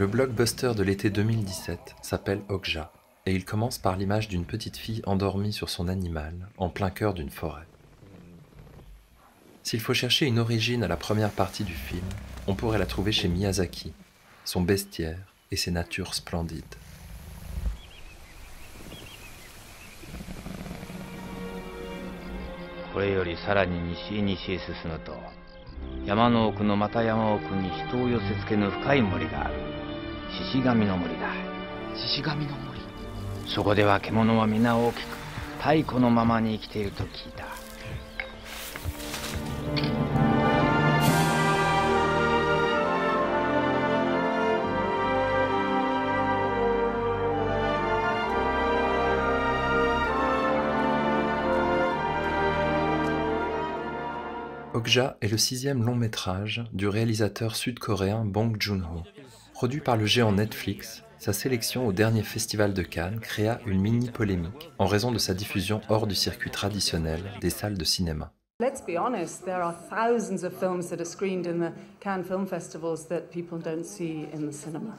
Le blockbuster de l'été 2017 s'appelle Okja, et il commence par l'image d'une petite fille endormie sur son animal, en plein cœur d'une forêt. S'il faut chercher une origine à la première partie du film, on pourrait la trouver chez Miyazaki, son bestiaire et ses natures splendides. これよりさらに西へ西へ進むと、山の奥のまた山奥に人を寄せ付けぬ深い森がある。獅子神の森だ。獅子神の森。そこでは獣は皆大きく太古のままに生きていると聞いた。Okja est le 6e long métrage du réalisateur sud-coréen Bong Joon-ho. Produit par le géant Netflix, sa sélection au dernier festival de Cannes créa une mini-polémique en raison de sa diffusion hors du circuit traditionnel des salles de cinéma. Let's be honest, there are thousands of films that are screened in the Cannes Film Festivals that people don't see in the cinema.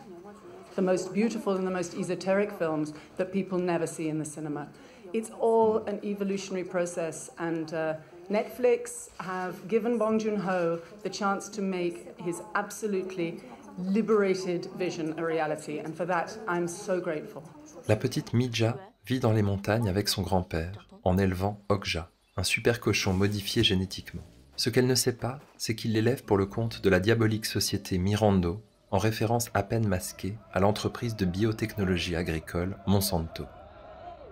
The most beautiful and the most esoteric films that people never see in the cinema. It's all an evolutionary process, and Netflix have given Bong Joon-ho the chance to make his absolutely liberated vision a reality, and for that I'm so grateful. La petite Mija vit dans les montagnes avec son grand-père en élevant Okja, un super cochon modifié génétiquement. Ce qu'elle ne sait pas, c'est qu'il l'élève pour le compte de la diabolique société Mirando, en référence à peine masquée à l'entreprise de biotechnologie agricole Monsanto.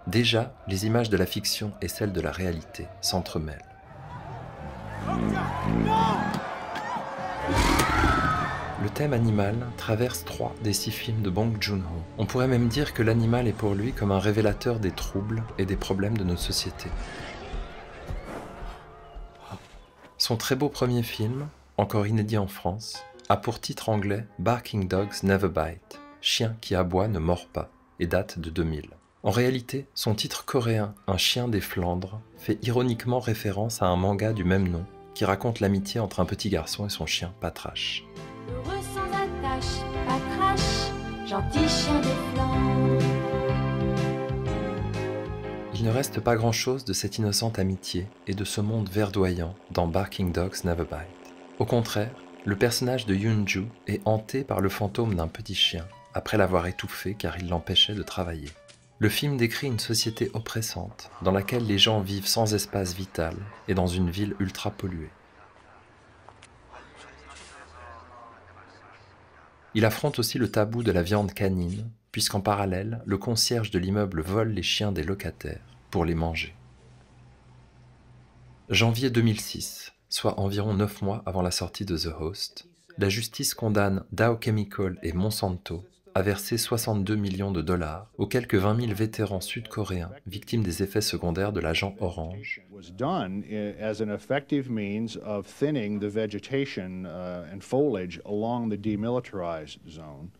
Déjà, les images de la fiction et celles de la réalité s'entremêlent. Le thème animal traverse 3 des 6 films de Bong Joon-ho. On pourrait même dire que l'animal est pour lui comme un révélateur des troubles et des problèmes de nos sociétés. Son très beau premier film, encore inédit en France, a pour titre anglais « Barking Dogs Never Bite », « Chien qui aboie ne mord pas », et date de 2000. En réalité, son titre coréen « Un chien des Flandres » fait ironiquement référence à un manga du même nom qui raconte l'amitié entre un petit garçon et son chien Patrache. Heureux sans attache, Patrache, gentil chien des Flandres. Il ne reste pas grand-chose de cette innocente amitié et de ce monde verdoyant dans Barking Dogs Never Bite. Au contraire, le personnage de Yoon-ju est hanté par le fantôme d'un petit chien après l'avoir étouffé car il l'empêchait de travailler. Le film décrit une société oppressante, dans laquelle les gens vivent sans espace vital et dans une ville ultra polluée. Il affronte aussi le tabou de la viande canine, puisqu'en parallèle, le concierge de l'immeuble vole les chiens des locataires pour les manger. Janvier 2006, soit environ 9 mois avant la sortie de The Host, la justice condamne Dow Chemical et Monsanto a versé 62 millions de dollars aux quelques 20 000 vétérans sud-coréens victimes des effets secondaires de l'agent orange. Was done as an effective means of thinning the vegetation and foliage along the demilitarized zone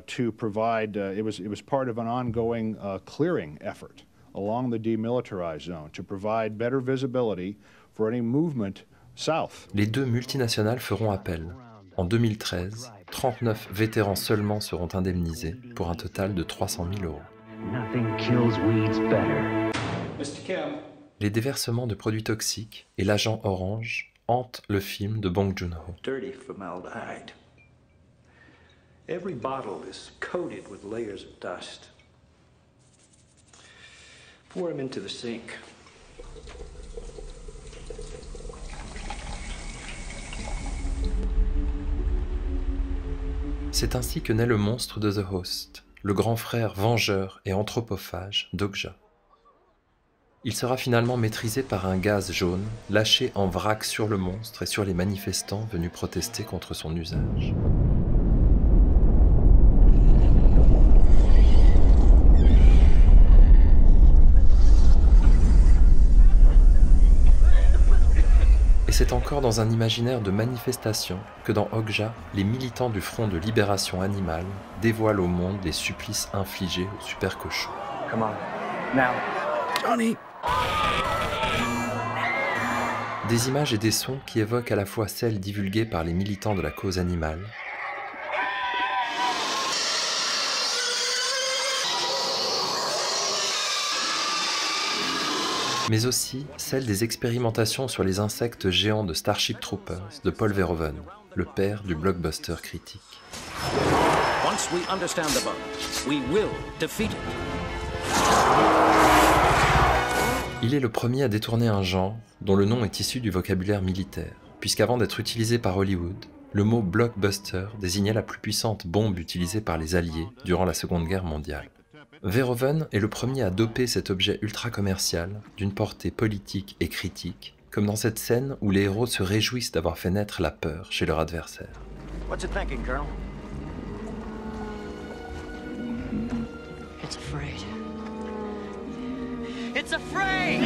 to provide. It was part of an ongoing clearing effort along the demilitarized zone to provide better visibility for any movement south. Les deux multinationales feront appel. En 2013, 39 vétérans seulement seront indemnisés pour un total de 300 000 euros. Les déversements de produits toxiques et l'agent orange hantent le film de Bong Joon-ho. Dirty formaldehyde. Every bottle is coated with layers of dust. Pour them into the sink. C'est ainsi que naît le monstre de The Host, le grand frère vengeur et anthropophage d'Okja. Il sera finalement maîtrisé par un gaz jaune, lâché en vrac sur le monstre et sur les manifestants venus protester contre son usage. Et c'est encore dans un imaginaire de manifestation que dans Okja, les militants du Front de libération animale dévoilent au monde les supplices infligés aux super cochons. Come on, now. Johnny! Des images et des sons qui évoquent à la fois celles divulguées par les militants de la cause animale mais aussi celle des expérimentations sur les insectes géants de Starship Troopers de Paul Verhoeven, le père du blockbuster critique. Once we understand the bug, we will defeat it. Il est le premier à détourner un genre dont le nom est issu du vocabulaire militaire, puisqu'avant d'être utilisé par Hollywood, le mot blockbuster désignait la plus puissante bombe utilisée par les Alliés durant la Seconde Guerre mondiale. Verhoeven est le premier à doper cet objet ultra-commercial d'une portée politique et critique, comme dans cette scène où les héros se réjouissent d'avoir fait naître la peur chez leur adversaire. What's it thinking, Colonel? It's afraid. It's afraid!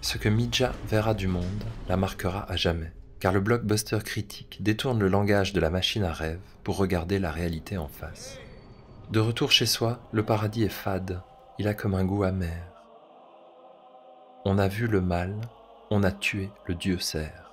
Ce que Mija verra du monde la marquera à jamais, car le blockbuster critique détourne le langage de la machine à rêve pour regarder la réalité en face. De retour chez soi, le paradis est fade, il a comme un goût amer. On a vu le mal, on a tué le dieu cerf.